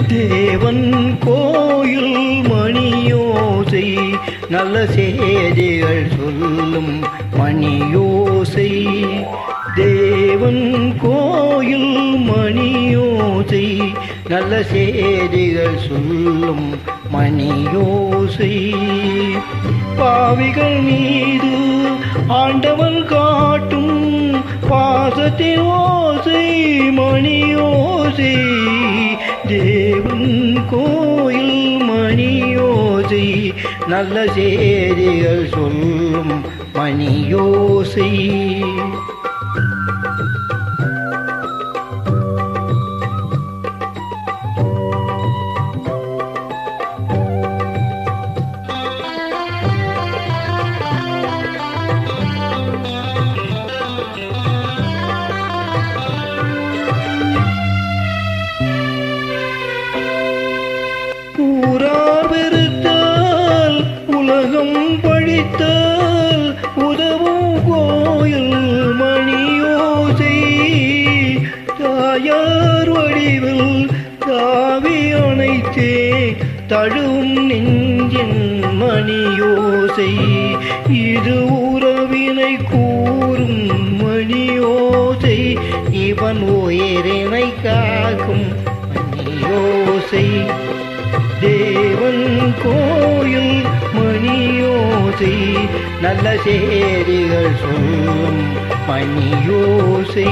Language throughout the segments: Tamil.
தேவன் கோயில் மணியோசை நல்ல செய்திகள் சொல்லும் மணியோசை. தேவன் கோயில் மணியோசை நல்ல செய்திகள் சொல்லும் மணியோசை. பாவிகள் மீது ஆண்டவன் காட்டும் பாசத்தின் ஓசை மணியோசை. தேவன் கோயில் மணியோசை நல்ல செய்திகள் சொல்லும் மணியோசை. ஊரார் வெறுத்தால் உலகம் பழித்தால் உதவும் கோயில் மணியோசை. தாயார் வடிவில் தாவி அணைத்தே தழுவும் நெஞ்சின் மணியோசை. இது உறவினை கூறும் மணியோசை. இவன் உயிரினை காக்கும் மணியோசை. தேவன் கோயில் மணியோசை நல்ல செய்திகள் சொல்லும் மணியோசை.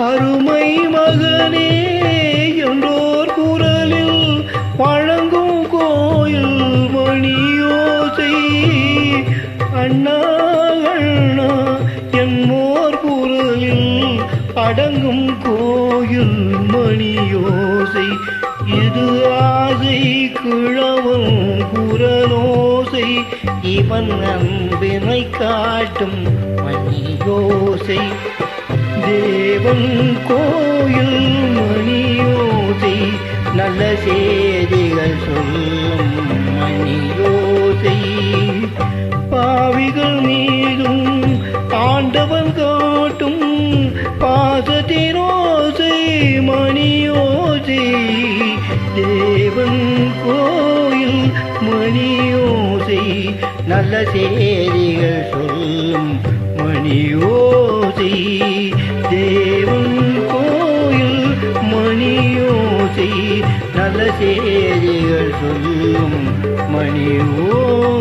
அருமை மகனே என்றோர் குரலில் வழங்கும் கோயில் மணியோசை. அண்ணா அண்ணா என்னோர் குரலில் அடங்கும் கோயில் மணியோசை. இது ஆசை கிழவன் குரலோசை. இவன் அன்பினை காட்டும் மணியோசை. தேவன் கோயில் மணியோசை நல்ல செய்திகள் சொல்லும் மணியோசை. பாவிகள் மீதும் ஆண்டவன் காட்டும் பாசத்தினோசை மணியோசை. தேவன் கோயில் மணியோசை நல்ல செய்திகள் சொல்லும் மணியோசை. தேவன் கோயில் மணியோசை நல்ல செய்திகள் சொல்லும் மணியோசை.